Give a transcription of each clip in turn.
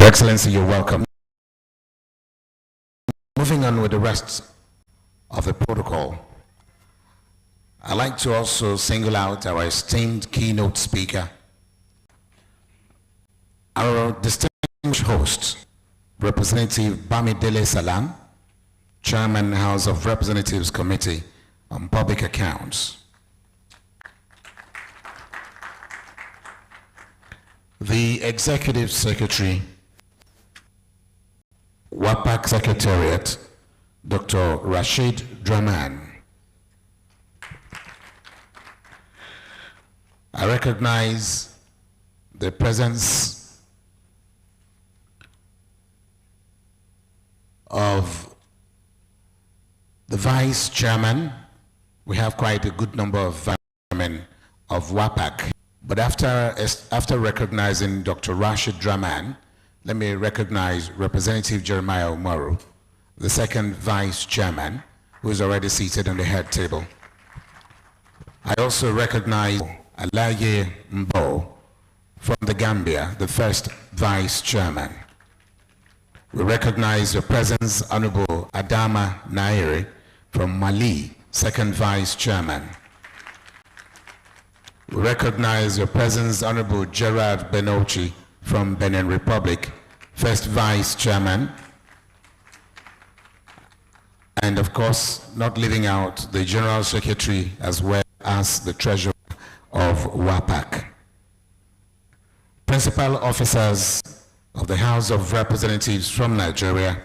Your Excellency, you're welcome. Moving on with the rest of the protocol, I'd like to also single out our esteemed keynote speaker, our distinguished host, Representative Bamidele Salam, Chairman, House of Representatives Committee on Public Accounts. The Executive Secretary, WAPAC Secretariat, Dr. Rashid Draman. I recognize the presence of the Vice Chairman. We have quite a good number of Vice Chairmen of WAPAC. But after recognizing Dr. Rashid Draman, let me recognize Representative Jeremiah Umaru, the second Vice Chairman, who is already seated on the head table. I also recognize Alaye Mbo from the Gambia, the first Vice Chairman. We recognize the presence of Honorable Adama Nairi from Mali, second Vice Chairman. We recognize your presence, Honorable Gerard Benochi from Benin Republic, first Vice Chairman. And of course, not leaving out the General Secretary as well as the Treasurer of WAPAC. Principal officers of the House of Representatives from Nigeria,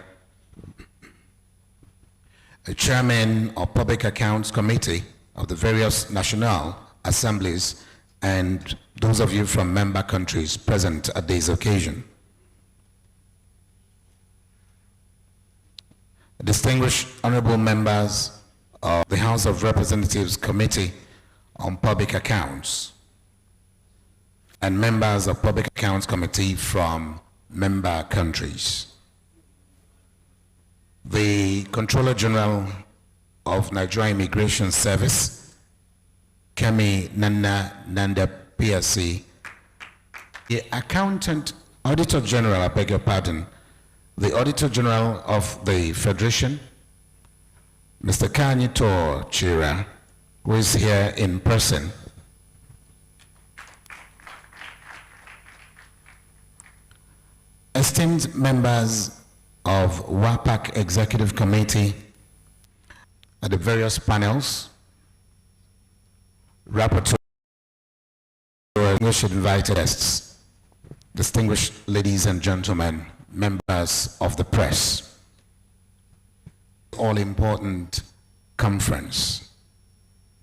a Chairman of Public Accounts Committee of the various national assemblies, and those of you from member countries present at this occasion. Distinguished honorable members of the House of Representatives Committee on Public Accounts and members of Public Accounts Committee from member countries. The Controller General of Nigeria Immigration Service, Kemi Nanda PSC, the Accountant Auditor General, I beg your pardon, the Auditor General of the Federation, Mr. Kanyito Chira, who is here in person. Esteemed members of WAPAC Executive Committee at the various panels, rapporteurs, distinguished invited guests, distinguished ladies and gentlemen, members of the press, all-important conference.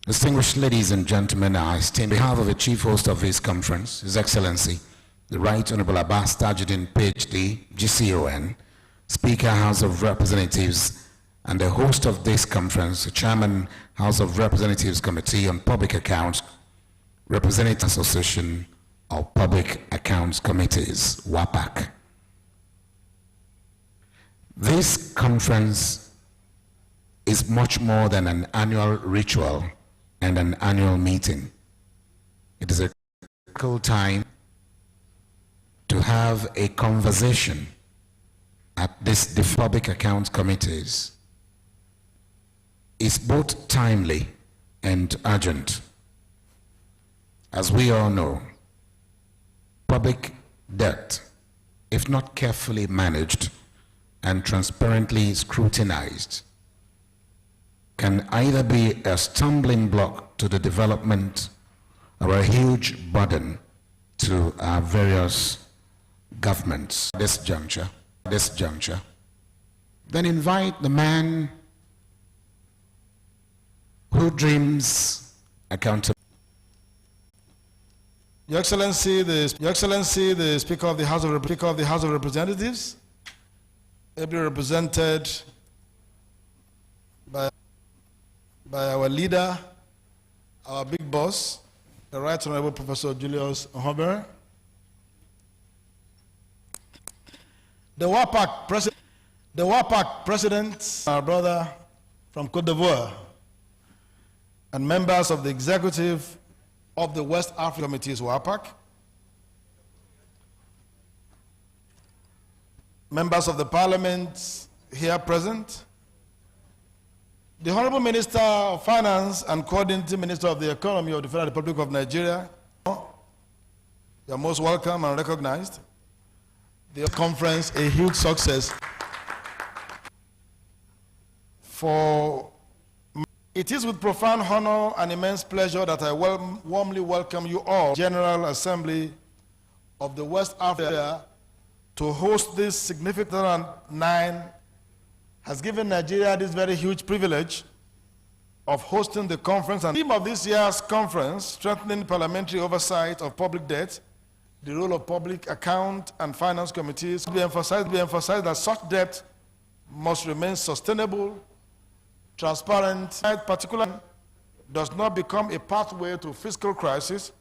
Distinguished ladies and gentlemen, I stand on behalf of the chief host of this conference, His Excellency, the Right Honorable Abbas Tajuddin, PhD, GCON, Speaker, House of Representatives, and the host of this conference, the Chairman, House of Representatives Committee on Public Accounts, Representative Association of Public Accounts Committees, WAPAC. This conference is much more than an annual ritual and an annual meeting. It is a critical time to have a conversation at this Public Accounts Committees. Is both timely and urgent. As we all know, public debt, if not carefully managed and transparently scrutinized, can either be a stumbling block to the development or a huge burden to our various governments at this juncture. Then invite the man who dreams accountability. Your Excellency, the Speaker of the House of Representatives, ably represented by our leader, our big boss, the Right Honorable Professor Julius Nhobere, the WAPAC President, our brother from Côte d'Ivoire, and members of the executive of the West Africa Committees, WAPAC, members of the parliament here present, the Honorable Minister of Finance and Coordinating Minister of the Economy of the Federal Republic of Nigeria, you are most welcome and recognized. The conference, a huge success. It is with profound honor and immense pleasure that I warmly welcome you all, General Assembly of the West Africa, to host this significant 2009 has given Nigeria this very huge privilege of hosting the conference. And the theme of this year's conference, strengthening parliamentary oversight of public debt, the role of public account and finance committees, be emphasized that such debt must remain sustainable, transparent, particularly does not become a pathway to fiscal crisis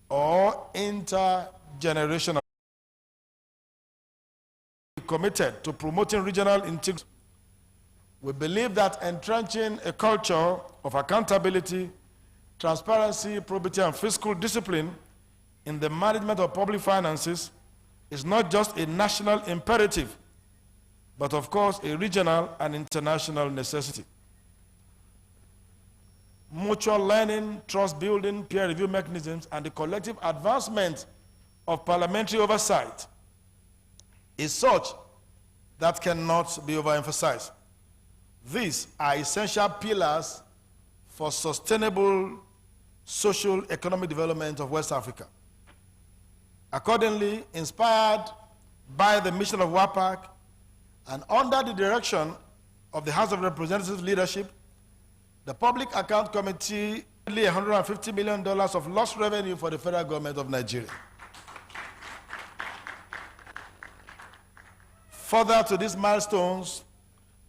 or intergenerational. Committed to promoting regional integrity. We believe that entrenching a culture of accountability, transparency, probity, and fiscal discipline in the management of public finances is not just a national imperative, but of course a regional and international necessity. Mutual learning, trust building, peer review mechanisms, and the collective advancement of parliamentary oversight is such that cannot be overemphasized. These are essential pillars for sustainable social economic development of West Africa. Accordingly, inspired by the mission of WAPAC and under the direction of the House of Representatives leadership, the Public Account Committee nearly $150 million of lost revenue for the federal government of Nigeria. Further to these milestones,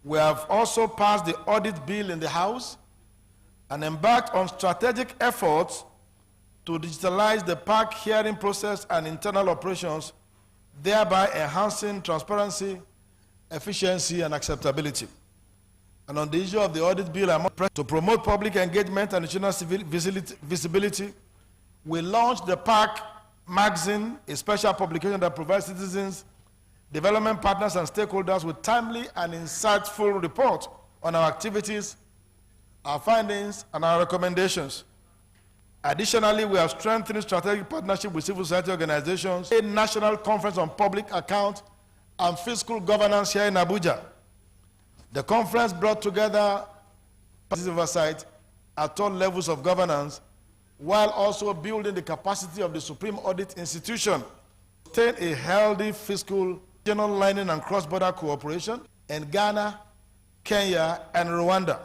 we have also passed the audit bill in the House and embarked on strategic efforts to digitalize the PAC hearing process and internal operations, thereby enhancing transparency, efficiency, and acceptability. And on the issue of the audit bill, to promote public engagement and national visibility, we launched the PAC magazine, a special publication that provides citizens, development partners, and stakeholders with timely and insightful reports on our activities, our findings, and our recommendations. Additionally, we have strengthened strategic partnership with civil society organizations, a national conference on public account and fiscal governance here in Abuja. The conference brought together oversight at all levels of governance, while also building the capacity of the Supreme Audit Institution to maintain a healthy fiscal, regional learning, and cross-border cooperation in Ghana, Kenya, and Rwanda.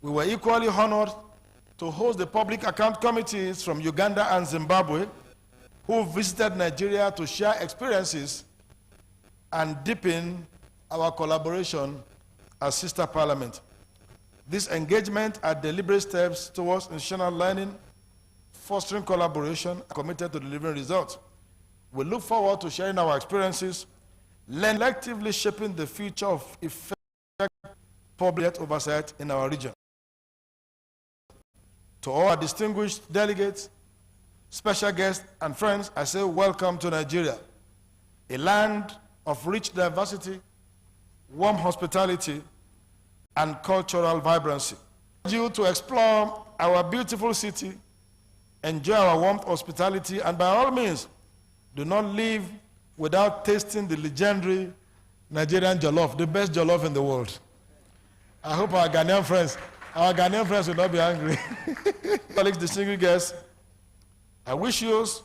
We were equally honored to host the public account committees from Uganda and Zimbabwe, who visited Nigeria to share experiences and deepen our collaboration as sister parliament. This engagement are deliberate steps towards institutional learning, fostering collaboration, committed to delivering results. We look forward to sharing our experiences, collectively shaping the future of effective public oversight in our region. To all our distinguished delegates, special guests, and friends, I say welcome to Nigeria, a land of rich diversity, warm hospitality, and cultural vibrancy. I urge you to explore our beautiful city, enjoy our warm hospitality, and by all means, do not leave without tasting the legendary Nigerian jollof, the best jollof in the world. I hope our Ghanaian friends will not be angry. Colleagues, distinguished guests, I wish us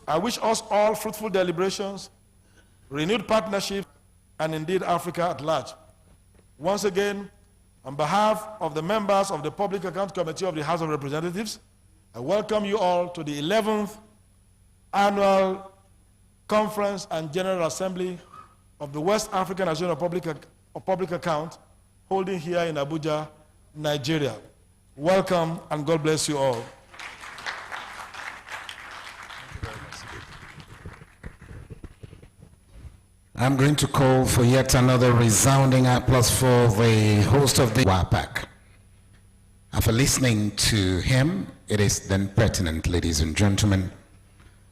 all fruitful deliberations, renewed partnership, and indeed Africa at large. Once again, on behalf of the members of the Public Account Committee of the House of Representatives, I welcome you all to the 11th Annual Conference and General Assembly of the West African Association of Public Account, holding here in Abuja, Nigeria. Welcome, and God bless you all. I'm going to call for yet another resounding applause for the host of the WAPAC. After listening to him, it is then pertinent, ladies and gentlemen,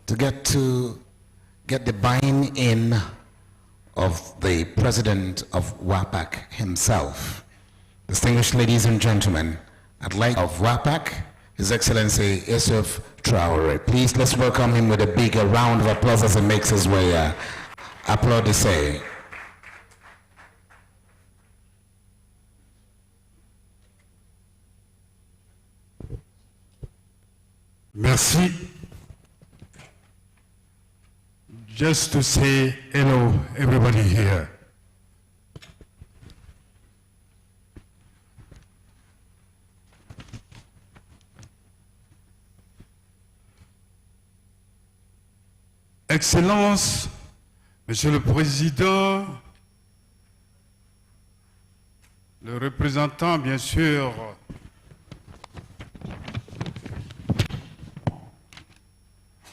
to get the buy-in of the president of WAPAC himself. Distinguished ladies and gentlemen, I'd like of WAPAC, His Excellency Yusuf Traore. Please, let's welcome him with a big round of applause as he makes his way. Applaudissez. Merci. Just to say hello, everybody here. Excellences, Monsieur le Président, le représentant, bien sûr,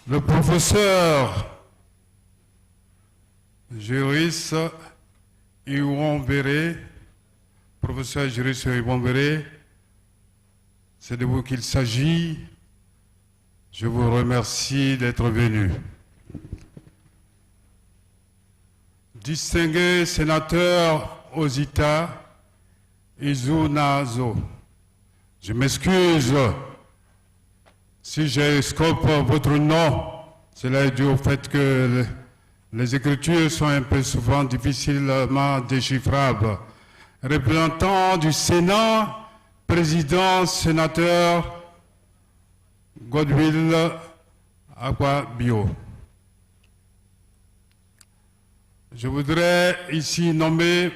le professeur juriste Yvon Béré, professeur juriste Yvon Béré, c'est de vous qu'il s'agit. Je vous remercie d'être venu. Distingué sénateur Osita Izunazo, je m'excuse si j'escope votre nom. Cela est dû au fait que les écritures sont un peu souvent difficilement déchiffrables. Représentant du Sénat, président, sénateur Godwill Akpabio. Je voudrais ici nommer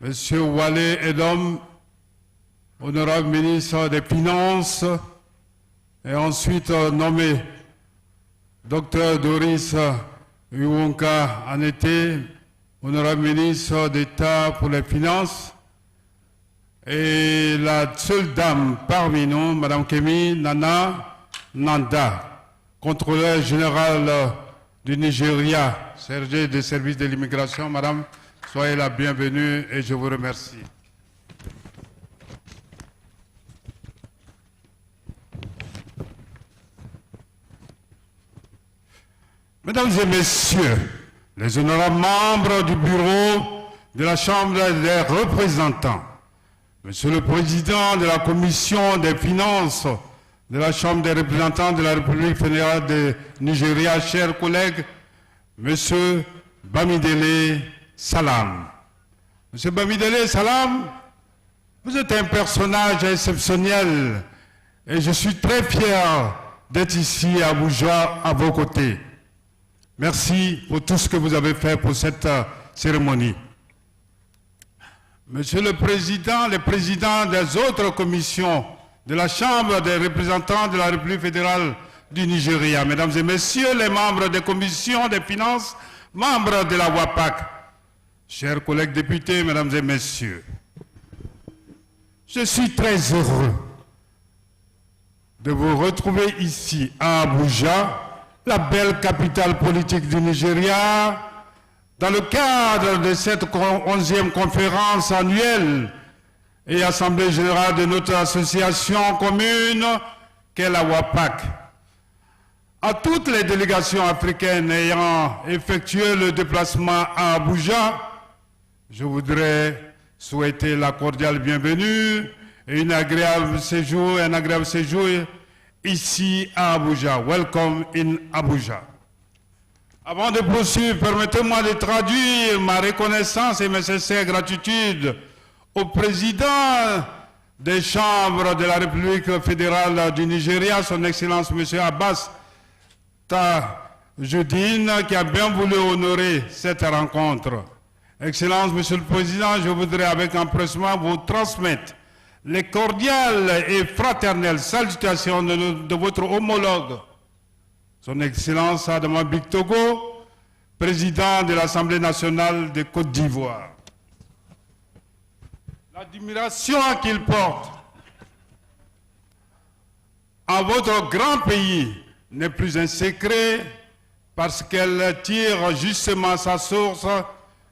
M. Wale Edom, honorable ministre des Finances, et ensuite nommer Dr Doris Uwonka Anete, honorable ministre d'État pour les Finances, et la seule dame parmi nous, Mme Kemi Nana Nanda, contrôleur général du Nigeria, chargé des services de l'immigration. Madame, soyez la bienvenue et je vous remercie. Mesdames et messieurs, les honorables membres du bureau de la Chambre des représentants, Monsieur le Président de la Commission des finances de la Chambre des représentants de la République fédérale de Nigeria, chers collègues, Monsieur Bamidele Salam. Monsieur Bamidele Salam, vous êtes un personnage exceptionnel et je suis très fier d'être ici à Abuja à vos côtés. Merci pour tout ce que vous avez fait pour cette cérémonie. Monsieur le Président, les présidents des autres commissions de la Chambre des représentants de la République fédérale du Nigeria, Mesdames et Messieurs les membres des commissions des finances, membres de la WAPAC, chers collègues députés, Mesdames et Messieurs, je suis très heureux de vous retrouver ici à Abuja, la belle capitale politique du Nigeria, dans le cadre de cette 11e conférence annuelle et assemblée générale de notre association commune qu'est la WAPAC. À toutes les délégations africaines ayant effectué le déplacement à Abuja, je voudrais souhaiter la cordiale bienvenue et un agréable séjour ici à Abuja. Welcome in Abuja. Avant de poursuivre, permettez-moi de traduire ma reconnaissance et mes sincères gratitudes au président des chambres de la République fédérale du Nigeria, son Excellence M. Abbas Tajuddin, qui a bien voulu honorer cette rencontre. Excellence, Monsieur le Président, je voudrais avec empressement vous transmettre les cordiales et fraternelles salutations de votre homologue, son Excellence Adama Bictogo, président de l'Assemblée nationale de Côte d'Ivoire. L'admiration qu'il porte à votre grand pays n'est plus un secret parce qu'elle tire justement sa source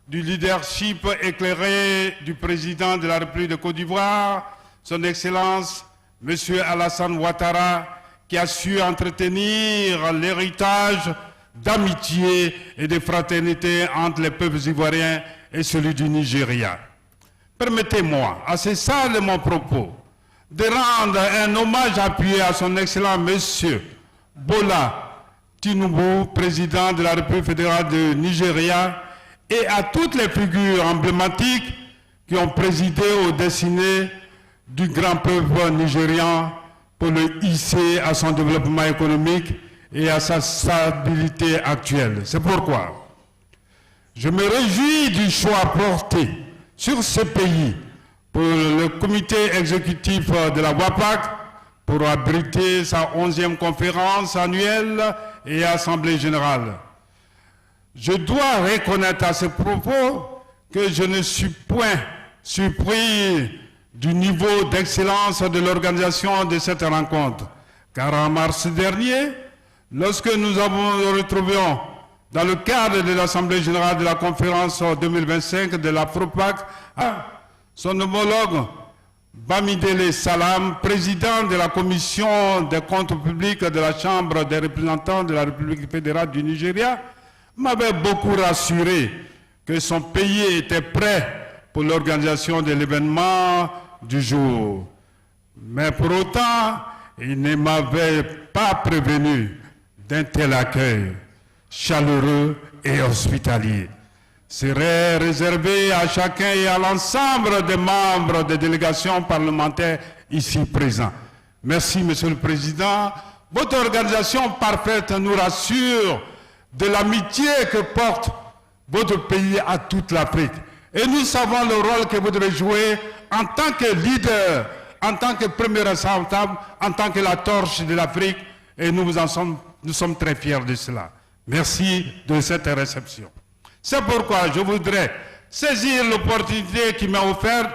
du leadership éclairé du président de la République de Côte d'Ivoire, son Excellence M. Alassane Ouattara, qui a su entretenir l'héritage d'amitié et de fraternité entre les peuples ivoiriens et celui du Nigeria. Permettez-moi, à ce stade de mon propos, de rendre un hommage appuyé à son excellent monsieur Bola Tinubu, président de la République fédérale du Nigeria, et à toutes les figures emblématiques qui ont présidé aux destinées du grand peuple nigérian pour le hisser à son développement économique et à sa stabilité actuelle. C'est pourquoi je me réjouis du choix porté sur ce pays pour le comité exécutif de la WAPAC pour abriter sa 11e conférence annuelle et assemblée générale. Je dois reconnaître à ce propos que je ne suis point surpris du niveau d'excellence de l'organisation de cette rencontre, car en mars dernier, lorsque nous nous retrouvions dans le cadre de l'Assemblée générale de la conférence 2025 de la FROPAC, son homologue Bamidele Salam, président de la commission des comptes publics de la Chambre des représentants de la République fédérale du Nigeria, m'avait beaucoup rassuré que son pays était prêt pour l'organisation de l'événement du jour. Mais pour autant, il ne m'avait pas prévenu d'un tel accueil chaleureux et hospitalier serait réservé à chacun et à l'ensemble des membres des délégations parlementaires ici présents. Merci, Monsieur le Président. Votre organisation parfaite nous rassure de l'amitié que porte votre pays à toute l'Afrique. Et nous savons le rôle que vous devez jouer en tant que leader, en tant que premier responsable, en tant que la torche de l'Afrique. Et nous sommes très fiers de cela. Merci de cette réception. C'est pourquoi je voudrais saisir l'opportunité qui m'est offerte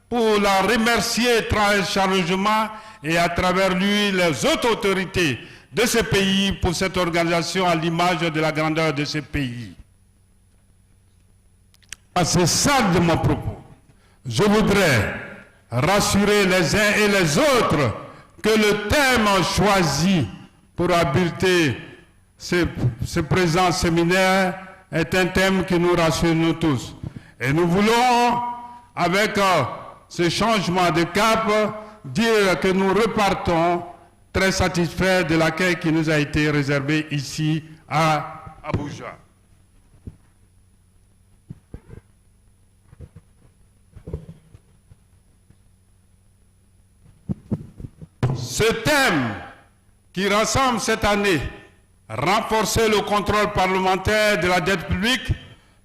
pour la remercier très chaleureusement et à travers lui les autres autorités de ce pays pour cette organisation à l'image de la grandeur de ce pays. À ce stade de mon propos, je voudrais rassurer les uns et les autres que le thème choisi pour abriter ce présent séminaire est un thème qui nous rassure nous tous. Et nous voulons, avec ce changement de cap, dire que nous repartons très satisfaits de l'accueil qui nous a été réservé ici à Abuja. Ce thème qui rassemble cette année, renforcer le contrôle parlementaire de la dette publique,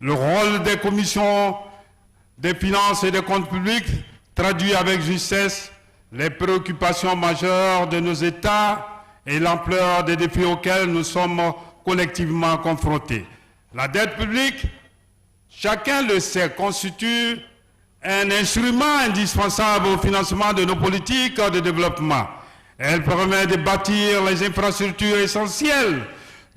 le rôle des commissions des finances et des comptes publics, traduit avec justesse les préoccupations majeures de nos États et l'ampleur des défis auxquels nous sommes collectivement confrontés. La dette publique, chacun le sait, constitue un instrument indispensable au financement de nos politiques de développement. Elle permet de bâtir les infrastructures essentielles,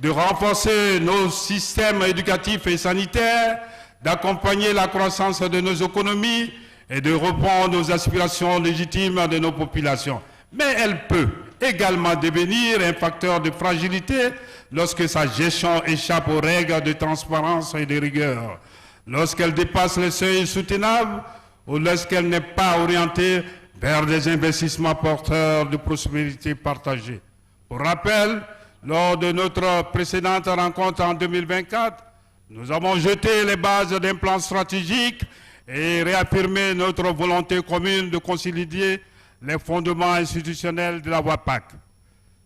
de renforcer nos systèmes éducatifs et sanitaires, d'accompagner la croissance de nos économies et de répondre aux aspirations légitimes de nos populations. Mais elle peut également devenir un facteur de fragilité lorsque sa gestion échappe aux règles de transparence et de rigueur, lorsqu'elle dépasse les seuils soutenables ou lorsqu'elle n'est pas orientée vers des investissements porteurs de prospérité partagée. Pour rappel, lors de notre précédente rencontre en 2024, nous avons jeté les bases d'un plan stratégique et réaffirmé notre volonté commune de consolider les fondements institutionnels de la WAPAC.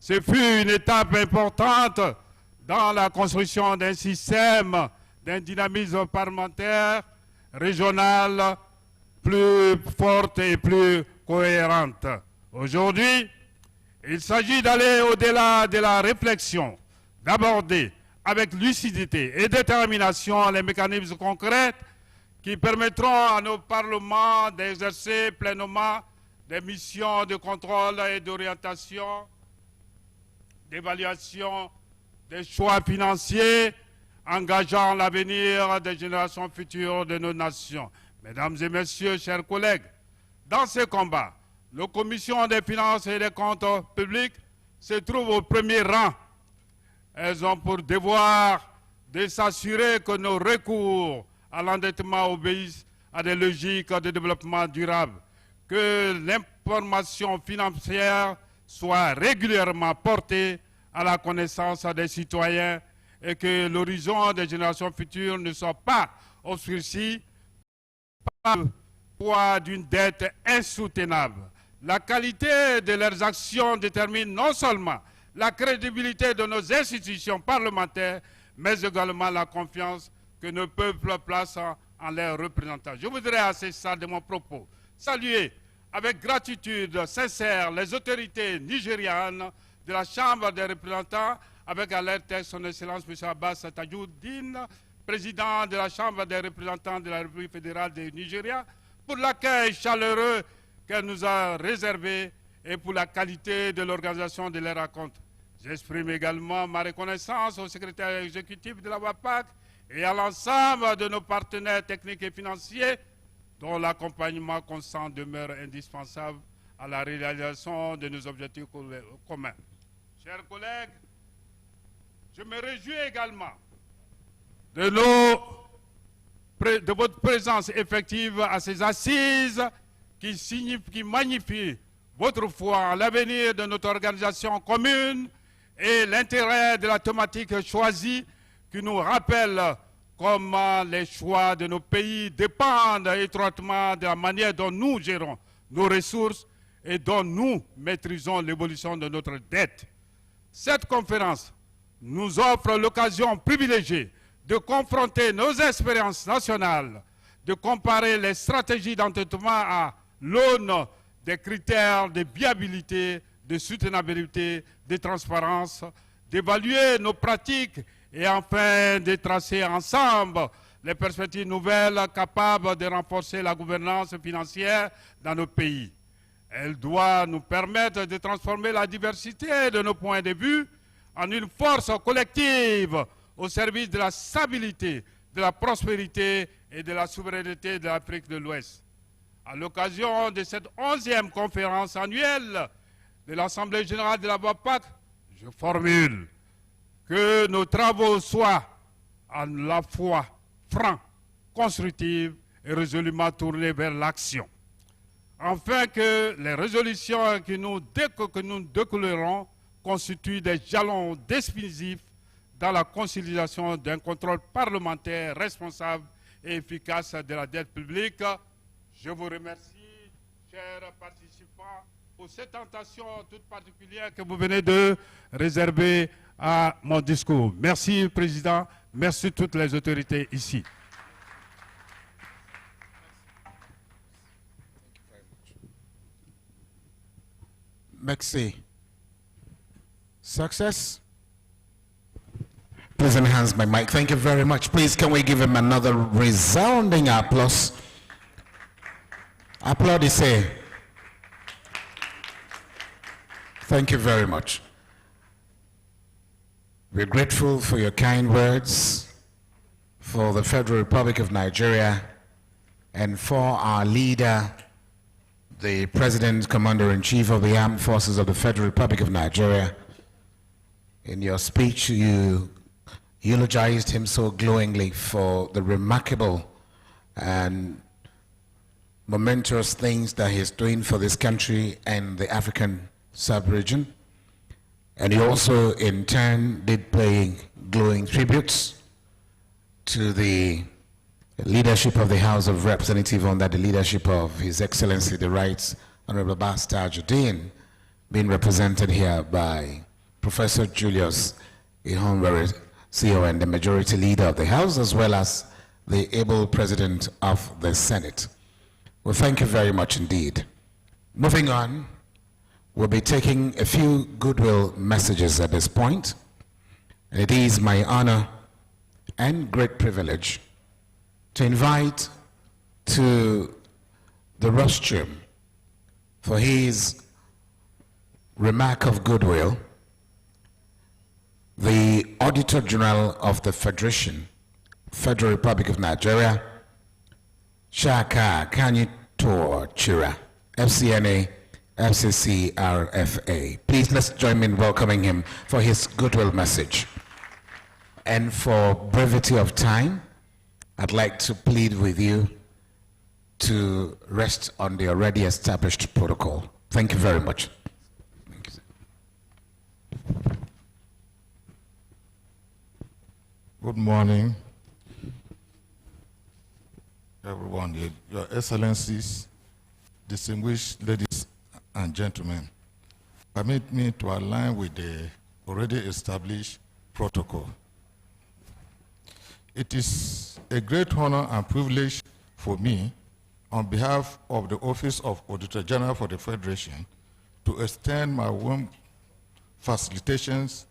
Ce fut une étape importante dans la construction d'un système, d'un dynamisme parlementaire régional plus forte et plus cohérente. Aujourd'hui, il s'agit d'aller au-delà de la réflexion, d'aborder avec lucidité et détermination les mécanismes concrets qui permettront à nos parlements d'exercer pleinement des missions de contrôle et d'orientation, d'évaluation des choix financiers engageant l'avenir des générations futures de nos nations. Mesdames et messieurs, chers collègues, dans ce combat, la Commission des finances et des comptes publics se trouve au premier rang elles ont pour devoir de s'assurer que nos recours à l'endettement obéissent à des logiques de développement durable, que l'information financière soit régulièrement portée à la connaissance des citoyens et que l'horizon des générations futures ne soit pas obscurci par le poids d'une dette insoutenable. La qualité de leurs actions détermine non seulement la crédibilité de nos institutions parlementaires, mais également la confiance que nos peuples placent en leurs représentants. Je voudrais, à ce stade de mon propos, saluer avec gratitude sincère les autorités nigérianes de la Chambre des représentants, avec à leur tête son Excellence M. Abbas Tajuddin, président de la Chambre des représentants de la République fédérale du Nigeria, pour l'accueil chaleureux qu'elle nous a réservé et pour la qualité de l'organisation de leurs rencontres. J'exprime également ma reconnaissance au secrétaire exécutif de la WAPAC et à l'ensemble de nos partenaires techniques et financiers dont l'accompagnement constant demeure indispensable à la réalisation de nos objectifs communs. Chers collègues, je me réjouis également de votre présence effective à ces assises qui magnifient votre foi en l'avenir de notre organisation commune et l'intérêt de la thématique choisie qui nous rappelle comment les choix de nos pays dépendent étroitement de la manière dont nous gérons nos ressources et dont nous maîtrisons l'évolution de notre dette. Cette conférence nous offre l'occasion privilégiée de confronter nos expériences nationales, de comparer les stratégies d'endettement à l'aune des critères de viabilité, de soutenabilité, de transparence, d'évaluer nos pratiques et enfin de tracer ensemble les perspectives nouvelles capables de renforcer la gouvernance financière dans nos pays. Elle doit nous permettre de transformer la diversité de nos points de vue en une force collective au service de la stabilité, de la prospérité et de la souveraineté de l'Afrique de l'Ouest. À l'occasion de cette 11e conférence annuelle de l'Assemblée générale de la WAPAC, je formule que nos travaux soient à la fois francs, constructifs et résolument tournés vers l'action, afin que les résolutions que nous découlerons constituent des jalons décisifs dans la consolidation d'un contrôle parlementaire responsable et efficace de la dette publique. Je vous remercie, chers participants, pour cette attention toute particulière que vous venez de réserver à mon discours. Merci, Président. Merci toutes les autorités ici. Merci. Success? Please enhance my mic. Thank you very much. Please, can we give him another resounding applause? Applaudissez. Thank you very much. We're grateful for your kind words for the Federal Republic of Nigeria and for our leader, the President, Commander-in-Chief of the Armed Forces of the Federal Republic of Nigeria. In your speech, you eulogized him so glowingly for the remarkable and momentous things that he's doing for this country and the African sub-region. And he also, in turn, did pay glowing tributes to the leadership of the House of Representatives under the leadership of His Excellency, the Right Honorable Abbas Tajuddin, being represented here by Professor Julius Ihonvere, CEO and the Majority Leader of the House, as well as the able President of the Senate. Well, thank you very much indeed. Moving on, we'll be taking a few goodwill messages at this point. And it is my honor and great privilege to invite to the rostrum for his remark of goodwill the Auditor General of the Federation, Federal Republic of Nigeria, Shaka Kanyitor Chira, FCNA, FCC, RFA. Please let's join me in welcoming him for his goodwill message. And for brevity of time, I'd like to plead with you to rest on the already established protocol. Thank you very much. Thank you, sir. Good morning, everyone, Your Excellencies, distinguished ladies and gentlemen. Permit me to align with the already established protocol. It is a great honor and privilege for me, on behalf of the Office of Auditor General for the Federation, to extend my warm felicitations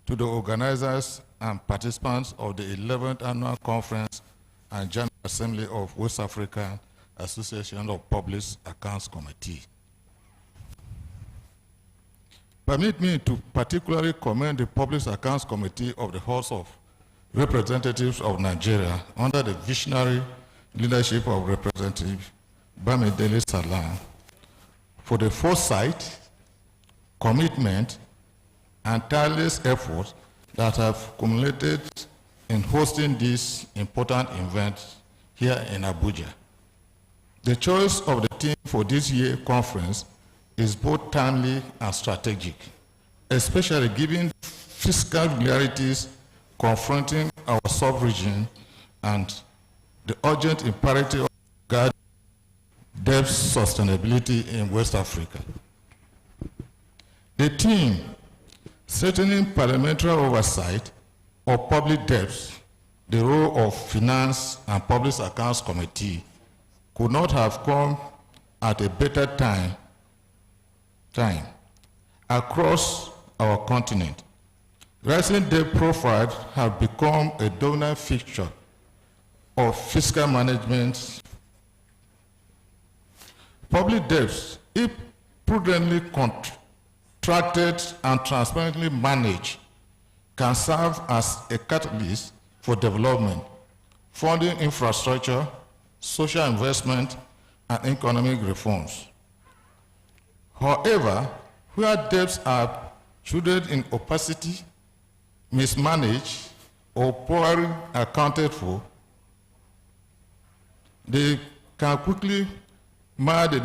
to the organizers and participants of the 11th Annual Conference and General Assembly of West African Association of Public Accounts Committee. Permit me to particularly commend the Public Accounts Committee of the House of Representatives of Nigeria under the visionary leadership of Representative Bamidele Salam for the foresight, commitment, and tireless efforts that have culminated in hosting this important event here in Abuja. The choice of the theme for this year's conference is both timely and strategic, especially given fiscal realities confronting our sub-region and the urgent imperative of guarding debt sustainability in West Africa. The theme, strengthening parliamentary oversight of public debts, the role of Finance and Public Accounts Committee, could not have come at a better time across our continent. Rising debt profiles have become a dominant feature of fiscal management. Public debts, if prudently contracted and transparently managed, can serve as a catalyst for development, funding infrastructure, social investment, and economic reforms. However, where debts are shrouded in opacity, mismanaged, or poorly accounted for, they can quickly mar the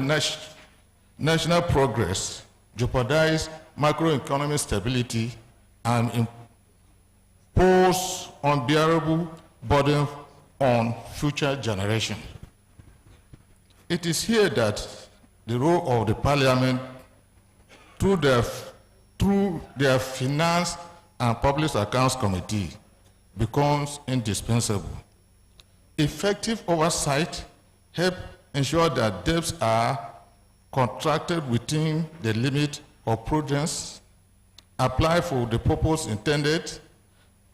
national progress, jeopardize macroeconomic stability, and impose unbearable burden on future generations. It is here that the role of the Parliament, through their Finance and Public Accounts Committee, becomes indispensable. Effective oversight helps ensure that debts are contracted within the limit of prudence, apply for the purpose intended,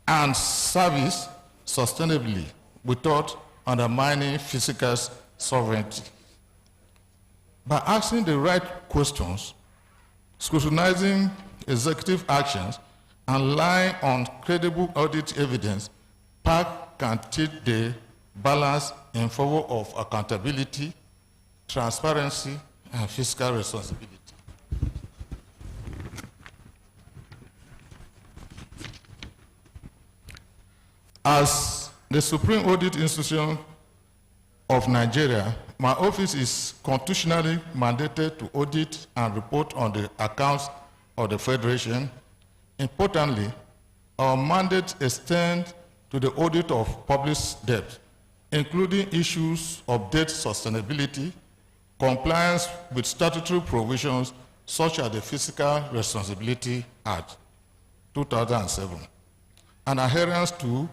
and service sustainably without undermining fiscal sovereignty. By asking the right questions, scrutinizing executive actions, and relying on credible audit evidence, PAC can tilt the balance in favor of accountability, transparency, and fiscal responsibility. As the Supreme Audit Institution of Nigeria, my office is constitutionally mandated to audit and report on the accounts of the Federation. Importantly, our mandate extends to the audit of public debt, including issues of debt sustainability, compliance with statutory provisions such as the Fiscal Responsibility Act 2007, and adherence to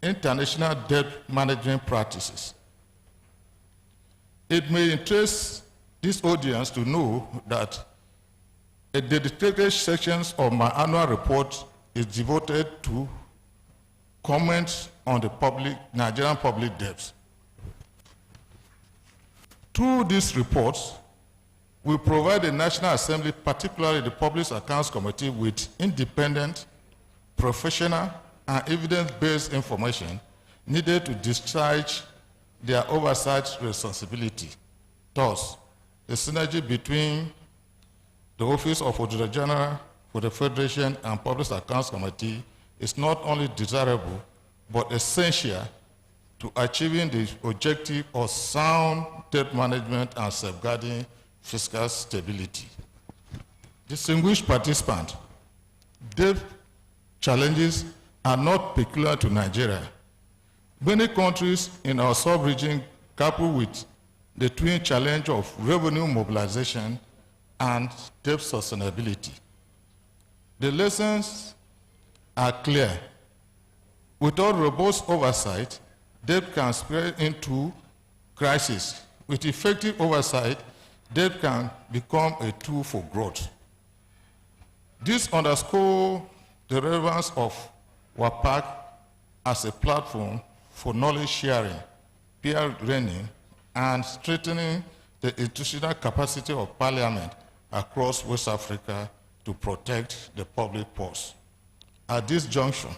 international debt management practices. It may interest this audience to know that a dedicated section of my annual report is devoted to comments on the Nigerian public debts. Through these reports, we provide the National Assembly, particularly the Public Accounts Committee, with independent, professional, and evidence-based information needed to discharge their oversight responsibility. Thus, the synergy between the Office of Auditor General for the Federation and Public Accounts Committee is not only desirable, but essential to achieving the objective of sound debt management and safeguarding fiscal stability. Distinguished participants, debt challenges are not peculiar to Nigeria. Many countries in our sub-region grapple with the twin challenge of revenue mobilization and debt sustainability. The lessons are clear. Without robust oversight, debt can spread into crisis. With effective oversight, debt can become a tool for growth. This underscores the relevance of WAPAC as a platform for knowledge sharing, peer learning, and strengthening the institutional capacity of Parliament across West Africa to protect the public purse. At this juncture,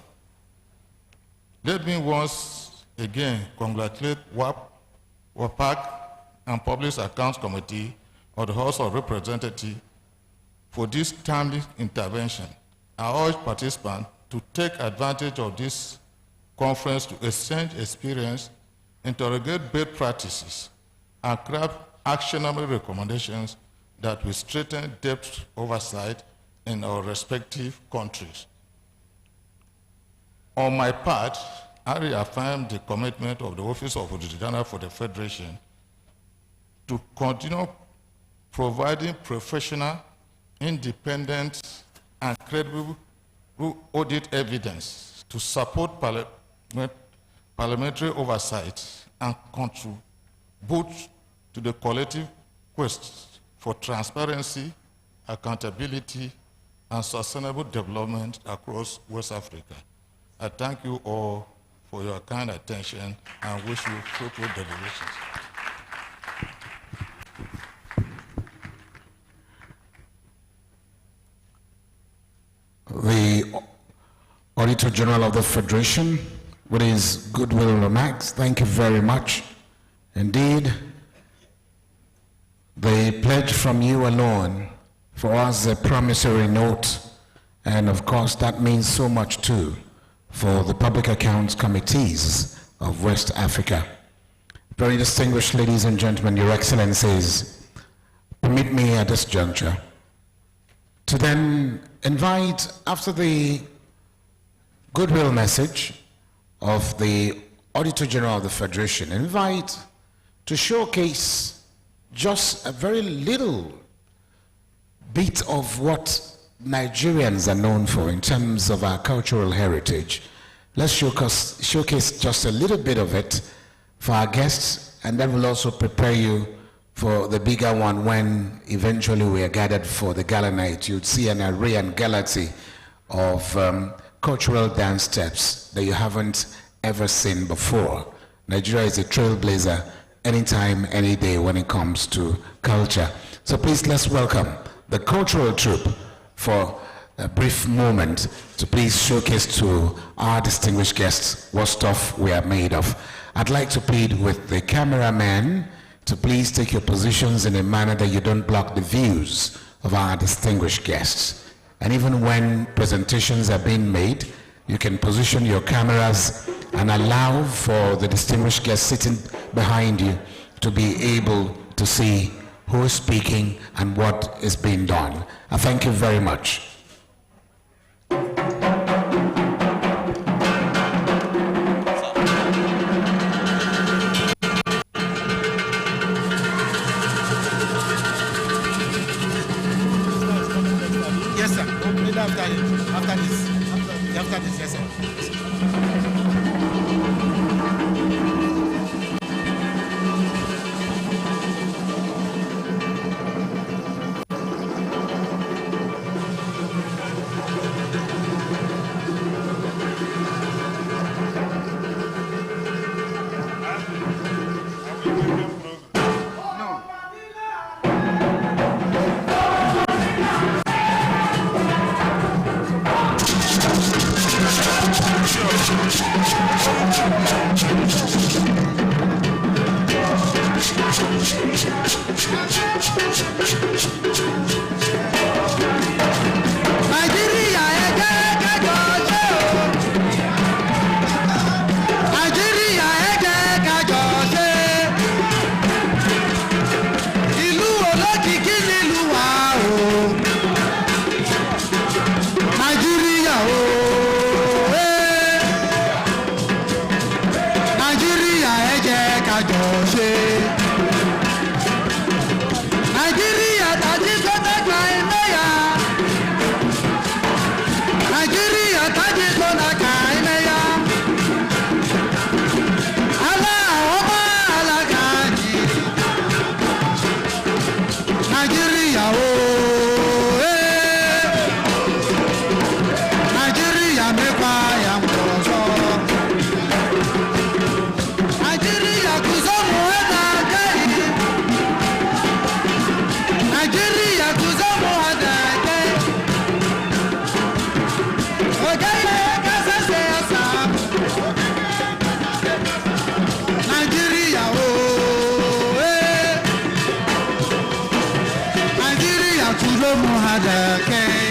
let me once again congratulate WAPAC and Public Accounts Committee of the House of Representatives for this timely intervention. I urge participants to take advantage of this conference to exchange experience, interrogate best practices, and craft actionable recommendations that will strengthen debt oversight in our respective countries. On my part, I reaffirm the commitment of the Office of Auditor General for the Federation to continue providing professional, independent, and credible audit evidence to support parliamentary oversight and contribute to the collective quest for transparency, accountability, and sustainable development across West Africa. I thank you all for your kind attention and wish you fruitful deliberations. The Auditor General of the Federation, with his goodwill remarks, thank you very much. Indeed, the pledge from you alone for us a promissory note, and of course that means so much too for the Public Accounts Committees of West Africa. Very distinguished ladies and gentlemen, Your Excellencies, permit me at this juncture to then invite, after the goodwill message of the Auditor General of the Federation, invite to showcase just a very little bit of what Nigerians are known for in terms of our cultural heritage. Let's showcase just a little bit of it for our guests, and that will also prepare you for the bigger one when eventually we are gathered for the gala night. You'd see an array and galaxy of cultural dance steps that you haven't ever seen before. Nigeria is a trailblazer anytime, any day when it comes to culture. So please, let's welcome the cultural troupe for a brief moment to please showcase to our distinguished guests what stuff we are made of. I'd like to plead with the cameraman to please take your positions in a manner that you don't block the views of our distinguished guests. And even when presentations are being made, you can position your cameras and allow for the distinguished guests sitting behind you to be able to see who is speaking and what is being done. I thank you very much. Yes, sir. After this, yes, sir. Nigeria, kájọ ṣe. Nàìjíríà tají tó dàgbà ẹ̀mẹ́yà. Nàìjíríà tají tó dàgbà ẹ̀mẹ́yà. Aláwọ̀ alága yìí. Nàìjíríà ooo. Nàìjíríà mẹ́fà yà ń pọ̀ sọ. Nàìjíríà kù sọ́mù ẹ̀dá kẹ́yì. Nàìjíríà kù sọ́mù ẹ̀dá kẹ́yì. Ògèlè kẹsẹ̀sẹ̀ ẹ̀sà. Nàìjíríà ooo. Nàìjíríà kù sọ́mù ẹ̀dá kẹ́yì.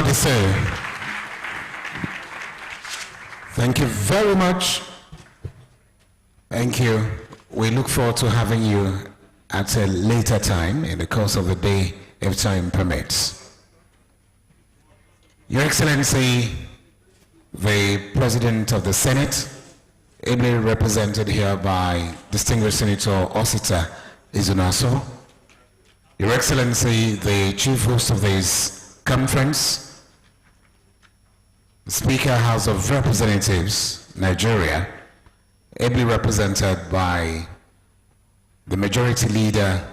be so. Thank you very much. Thank you. We look forward to having you at a later time in the course of the day, if time permits. Your Excellency, the President of the Senate, ably represented here by distinguished Senator Osita Izunaso, Your Excellency, the Chief Host of this conference, the Speaker, House of Representatives, Nigeria, ably represented by the Majority Leader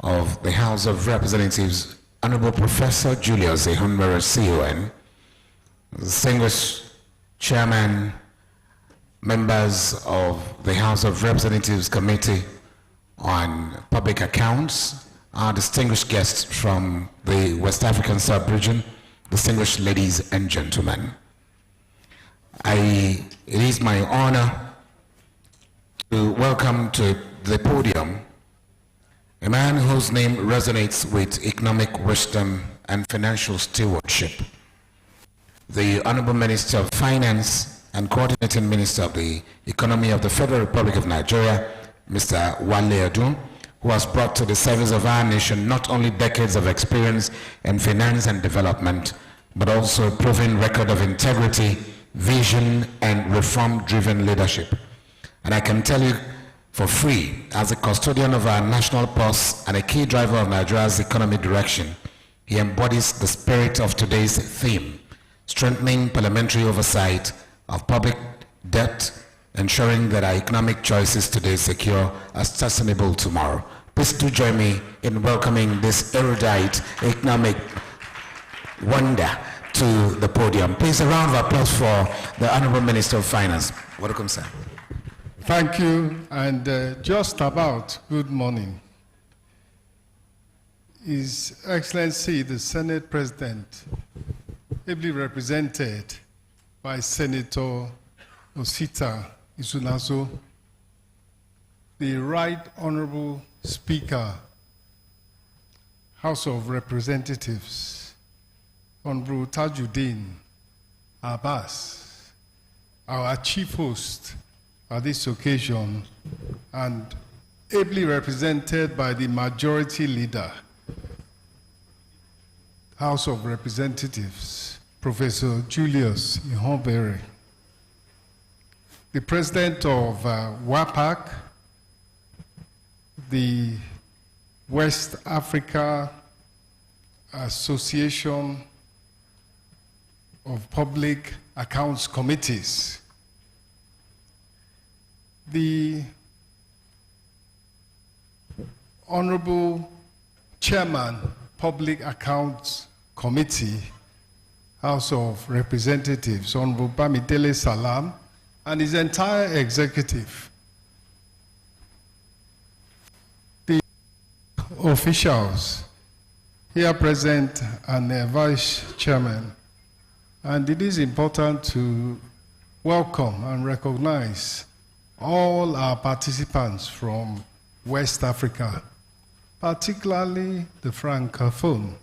of the House of Representatives, Honorable Professor Julius Ehunmere CON, distinguished Chairman, members of the House of Representatives Committee on Public Accounts, our distinguished guests from the West African sub-region, distinguished ladies and gentlemen. It is my honor to welcome to the podium a man whose name resonates with economic wisdom and financial stewardship, the Honorable Minister of Finance and Coordinating Minister of the Economy of the Federal Republic of Nigeria, Mr. Wale Edun, who has brought to the service of our nation not only decades of experience in finance and development, but also a proven record of integrity, vision, and reform-driven leadership. And I can tell you for free, as a custodian of our national purse and a key driver of Nigeria's economic direction, he embodies the spirit of today's theme, strengthening parliamentary oversight of public debt, ensuring that our economic choices today secure a sustainable tomorrow. Please do join me in welcoming this erudite economic wonder to the podium. Please, a round of applause for the Honorable Minister of Finance. Welcome, sir. Thank you, and just about good morning. His Excellency, the Senate President, ably represented by Senator Osita Izunaso, the Right Honorable Speaker, House of Representatives, Honorable Tajuddin Abbas, our Chief Host at this occasion, and ably represented by the Majority Leader, House of Representatives, Professor Julius Ehunmere, the President of WAPAC, the West Africa Association of Public Accounts Committees, the Honorable Chairman, Public Accounts Committee, House of Representatives, Honorable Bamidele Salam, and his entire executive, the officials here present and the Vice Chairman, and it is important to welcome and recognize all our participants from West Africa, particularly the Francophone.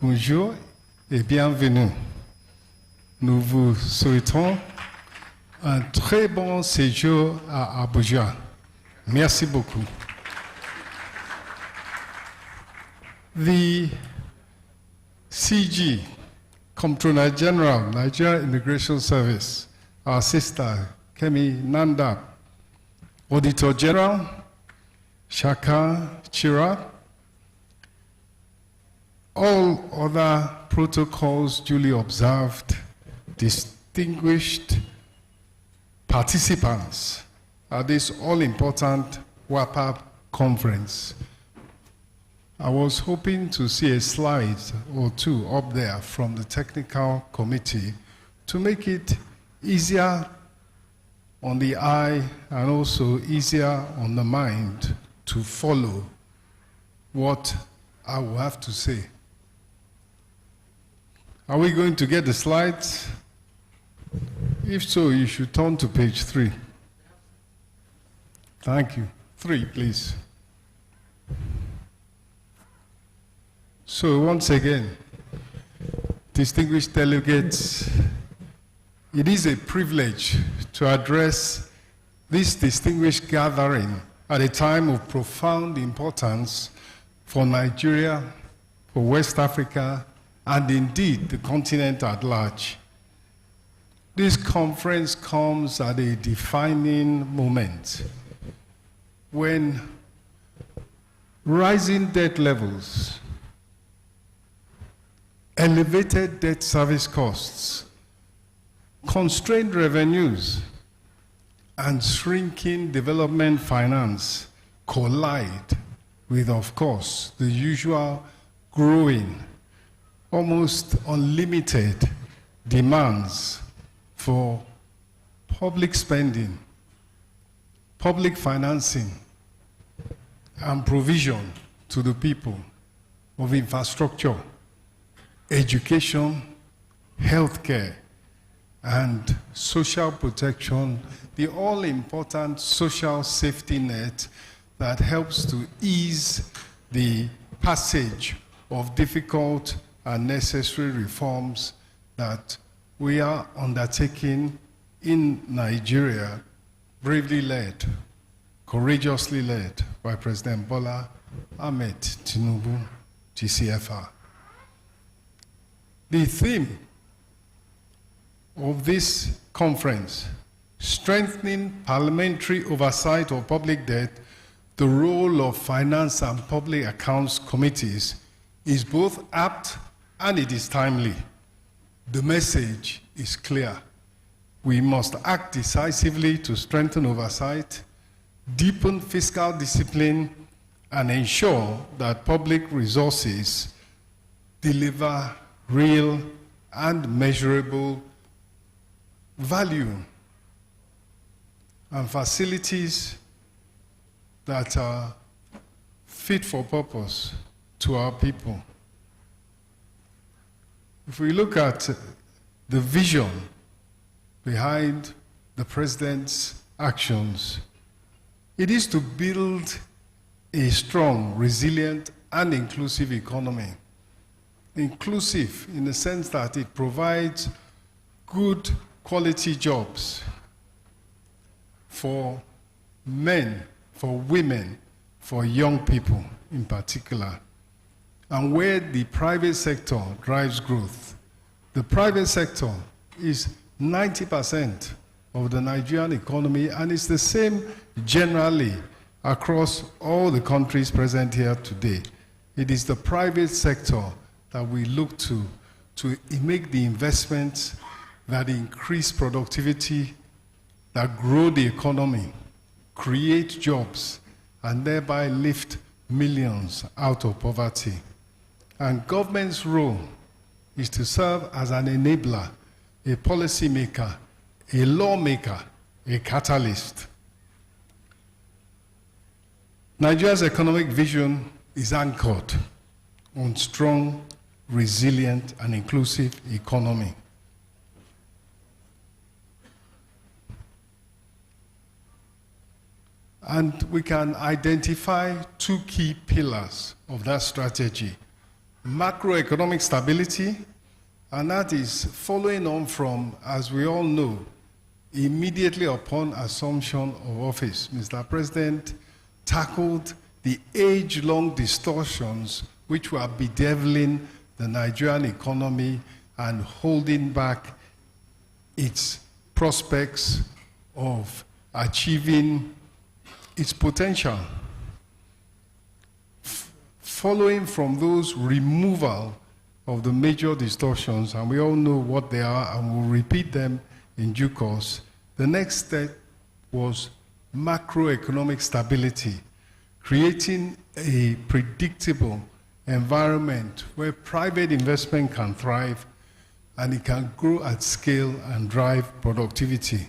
Bonjour et bienvenue. Nous vous souhaitons un très bon séjour à Abuja. Merci beaucoup. The CG, Comptroller General, Nigeria Immigration Service, our sister, Kemi Nanda, Auditor General, Shaka Chira, all other protocols duly observed, distinguished participants at this all-important WAPAC conference. I was hoping to see a slide or two up there from the technical committee to make it easier on the eye and also easier on the mind to follow what I will have to say. Are we going to get the slides? If so, you should turn to page 3. Thank you. 3, please. So once again, distinguished delegates, it is a privilege to address this distinguished gathering at a time of profound importance for Nigeria, for West Africa, and indeed the continent at large. This conference comes at a defining moment when rising debt levels, elevated debt service costs, constrained revenues, and shrinking development finance collide with, of course, the usual growing, almost unlimited demands for public spending, public financing, and provision to the people of infrastructure, education, healthcare, and social protection, the all-important social safety net that helps to ease the passage of difficult and necessary reforms that we are undertaking in Nigeria, bravely led, courageously led by President Bola Ahmed Tinubu, GCFR. The theme of this conference, strengthening parliamentary oversight of public debt, the role of finance and public accounts committees, is both apt and it is timely. The message is clear. We must act decisively to strengthen oversight, deepen fiscal discipline, and ensure that public resources deliver real and measurable value and facilities that are fit for purpose to our people. If we look at the vision behind the President's actions, it is to build a strong, resilient, and inclusive economy. Inclusive in the sense that it provides good quality jobs for men, for women, for young people in particular, and where the private sector drives growth. The private sector is 90% of the Nigerian economy, and it's the same generally across all the countries present here today. It is the private sector that we look to make the investments that increase productivity, that grow the economy, create jobs, and thereby lift millions out of poverty. And government's role is to serve as an enabler, a policymaker, a lawmaker, a catalyst. Nigeria's economic vision is anchored on strong, resilient, and inclusive economy. And we can identify two key pillars of that strategy. Macroeconomic stability, and that is following on from, as we all know, immediately upon assumption of office, Mr. President tackled the age-long distortions which were bedeviling the Nigerian economy and holding back its prospects of achieving its potential. Following from those removal of the major distortions, and we all know what they are, and we'll repeat them in due course, the next step was macroeconomic stability, creating a predictable environment where private investment can thrive and it can grow at scale and drive productivity.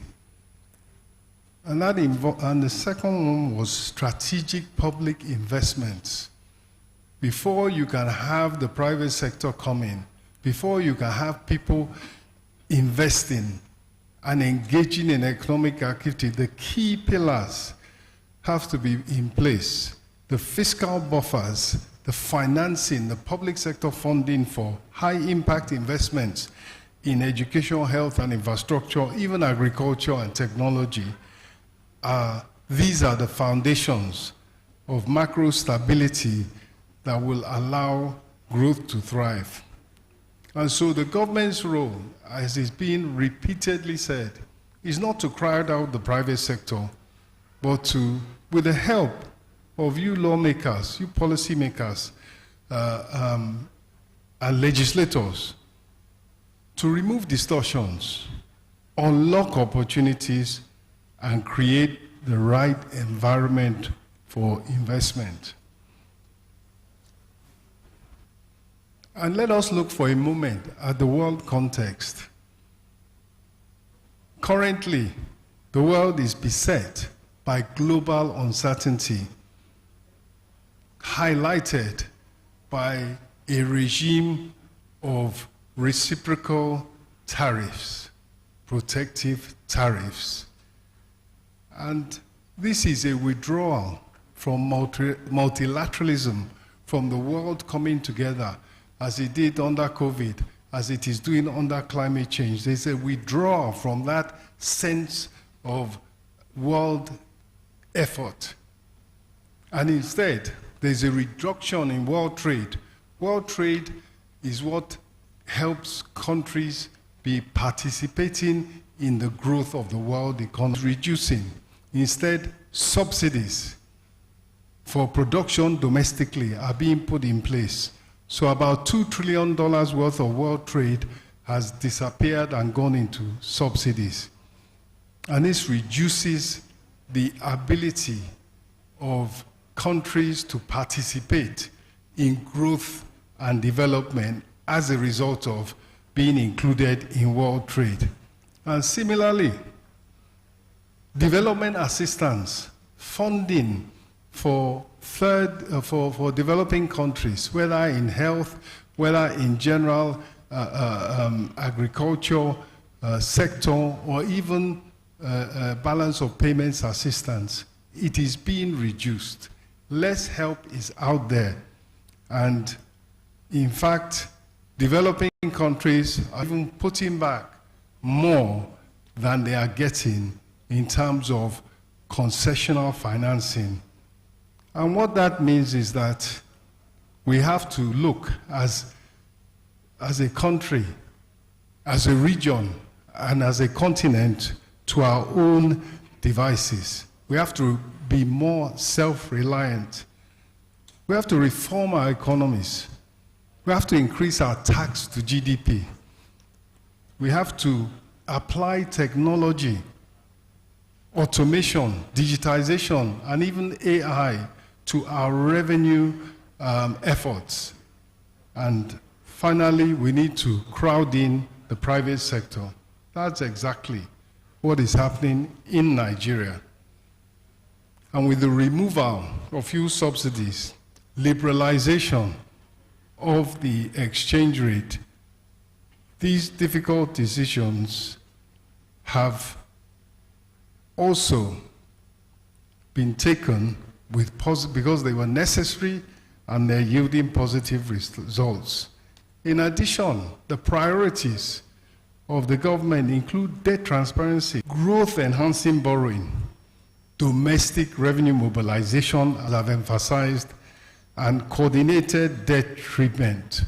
And the second one was strategic public investments. Before you can have the private sector come in, before you can have people investing and engaging in economic activity, the key pillars have to be in place. The fiscal buffers the financing, the public sector funding for high-impact investments in education, health, and infrastructure, even agriculture and technology. These are the foundations of macro stability that will allow growth to thrive. And so the government's role, as is being repeatedly said, is not to crowd out the private sector, but to, with the help of you lawmakers, you policymakers, and legislators, to remove distortions, unlock opportunities, and create the right environment for investment. And let us look for a moment at the world context. Currently, the world is beset by global uncertainty, highlighted by a regime of reciprocal tariffs, protective tariffs. And this is a withdrawal from multilateralism, from the world coming together as it did under COVID, as it is doing under climate change. There's a withdrawal from that sense of world effort. And instead, there's a reduction in world trade. World trade is what helps countries be participating in the growth of the world economy, reducing. Instead, subsidies for production domestically are being put in place. So about $2 trillion worth of world trade has disappeared and gone into subsidies. And this reduces the ability of countries to participate in growth and development as a result of being included in world trade. And similarly, development assistance, funding for developing countries, whether in health, whether in general agriculture sector, or even balance of payments assistance, it is being reduced. Less help is out there. And in fact, developing countries are even putting back more than they are getting in terms of concessional financing. And what that means is that we have to look as a country, as a region, and as a continent to our own devices. We have to be more self-reliant. We have to reform our economies. We have to increase our tax to GDP. We have to apply technology, automation, digitization, and even AI to our revenue efforts. And finally, we need to crowd in the private sector. That's exactly what is happening in Nigeria. And with the removal of fuel subsidies, liberalization of the exchange rate, these difficult decisions have also been taken because they were necessary and they're yielding positive results. In addition, the priorities of the government include debt transparency, growth-enhancing borrowing, domestic revenue mobilization, as I've emphasized, and coordinated debt treatment.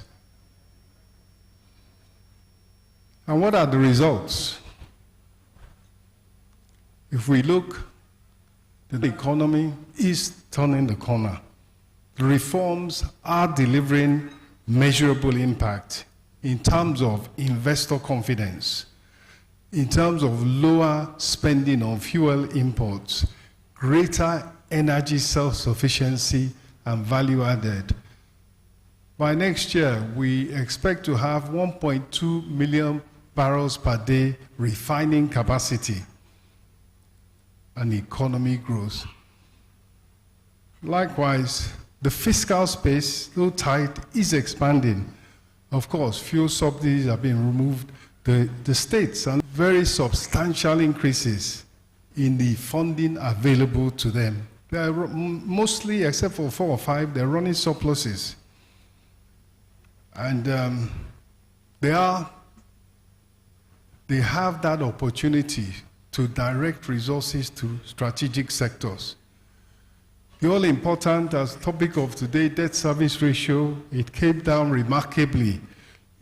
And what are the results? If we look, the economy is turning the corner. The reforms are delivering measurable impact in terms of investor confidence, in terms of lower spending on fuel imports, greater energy self-sufficiency and value added. By next year, we expect to have 1.2 million barrels per day refining capacity, and economy grows. Likewise, the fiscal space, though tight, is expanding. Of course, fuel subsidies are being removed. The states are very substantial increases in the funding available to them. They are mostly, except for 4 or 5, they're running surpluses. And they have that opportunity to direct resources to strategic sectors. The all-important, as topic of today, debt service ratio, it came down remarkably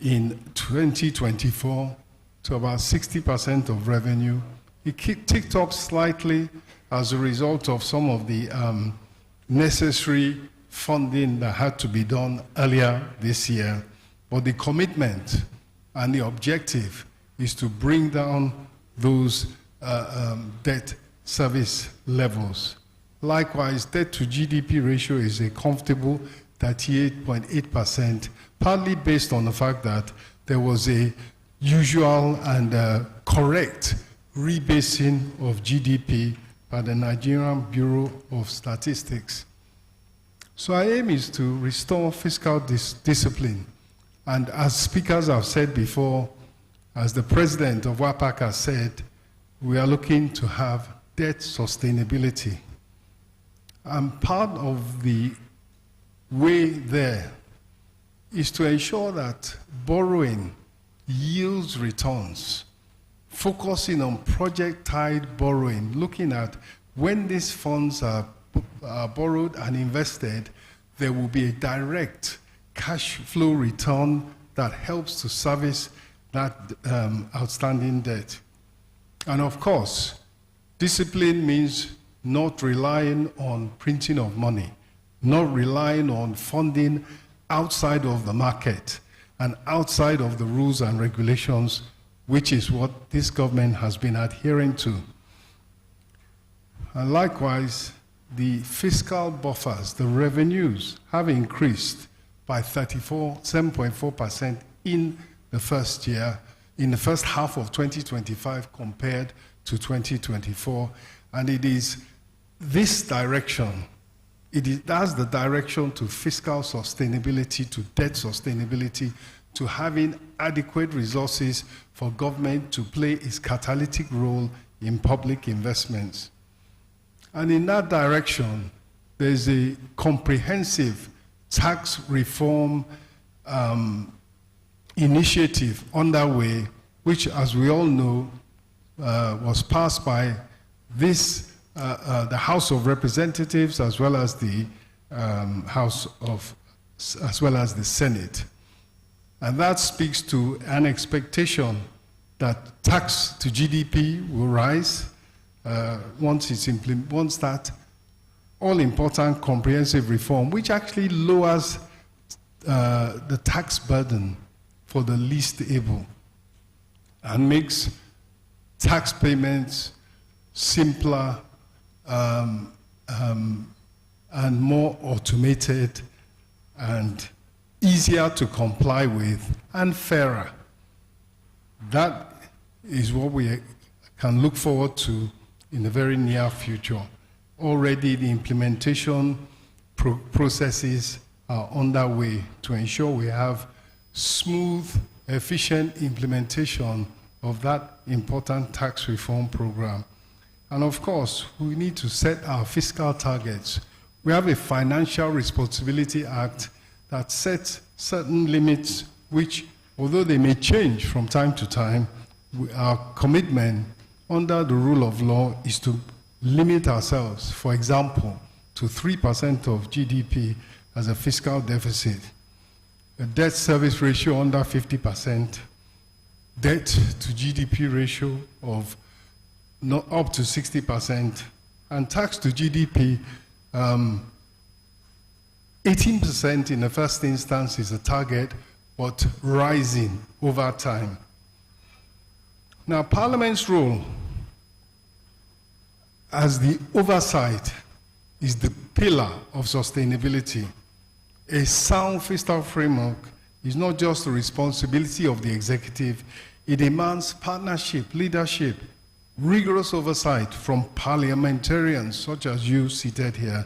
in 2024 to about 60% of revenue. It ticked up slightly as a result of some of the necessary funding that had to be done earlier this year. But the commitment and the objective is to bring down those debt service levels. Likewise, debt to GDP ratio is a comfortable 38.8%, partly based on the fact that there was a usual and correct rebasing of GDP by the Nigerian Bureau of Statistics. So our aim is to restore fiscal discipline. And as speakers have said before, as the president of WAPAC has said, we are looking to have debt sustainability. And part of the way there is to ensure that borrowing yields returns, focusing on project-tied borrowing, looking at when these funds are borrowed and invested, there will be a direct cash flow return that helps to service that outstanding debt. And of course, discipline means not relying on printing of money, not relying on funding outside of the market and outside of the rules and regulations, which is what this government has been adhering to. And likewise, the fiscal buffers, the revenues, have increased by 7.4% in the first year, in the first half of 2025 compared to 2024. And it is this direction, that's the direction to fiscal sustainability, to debt sustainability, to having adequate resources for government to play its catalytic role in public investments. And in that direction, there's a comprehensive tax reform initiative underway, which, as we all know, was passed by the House of Representatives as well as the Senate. And that speaks to an expectation that tax to GDP will rise once that all-important comprehensive reform, which actually lowers the tax burden for the least able and makes tax payments simpler and more automated and easier to comply with and fairer. That is what we can look forward to in the very near future. Already the implementation processes are underway to ensure we have smooth, efficient implementation of that important tax reform program. And of course, we need to set our fiscal targets. We have a Financial Responsibility Act that sets certain limits which, although they may change from time to time, our commitment under the rule of law is to limit ourselves, for example, to 3% of GDP as a fiscal deficit, a debt service ratio under 50%, debt to GDP ratio of not up to 60%, and tax to GDP, 18% in the first instance is a target, but rising over time. Now, Parliament's role as the oversight is the pillar of sustainability. A sound fiscal framework is not just the responsibility of the executive, it demands partnership, leadership, rigorous oversight from parliamentarians such as you seated here,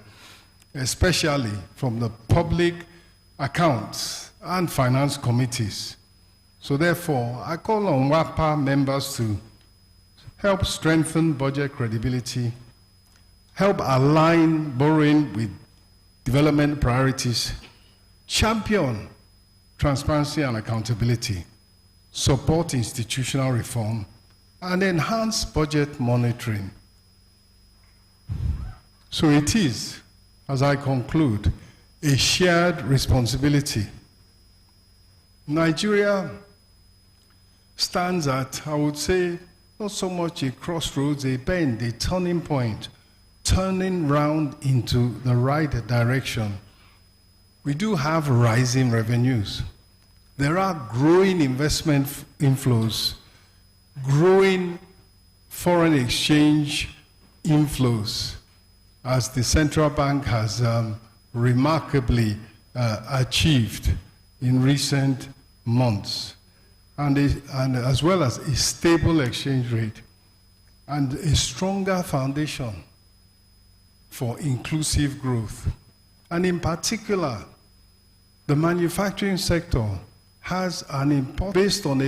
especially from the public accounts and finance committees. So therefore, I call on WAPA members to help strengthen budget credibility, help align borrowing with development priorities, champion transparency and accountability, support institutional reform, and enhance budget monitoring. So it is, as I conclude, a shared responsibility. Nigeria stands at, I would say, not so much a crossroads, a bend, a turning point, turning round into the right direction. We do have rising revenues. There are growing investment inflows, growing foreign exchange inflows, as the central bank has remarkably achieved in recent months, and as well as a stable exchange rate and a stronger foundation for inclusive growth. And in particular, the manufacturing sector has an impact based on a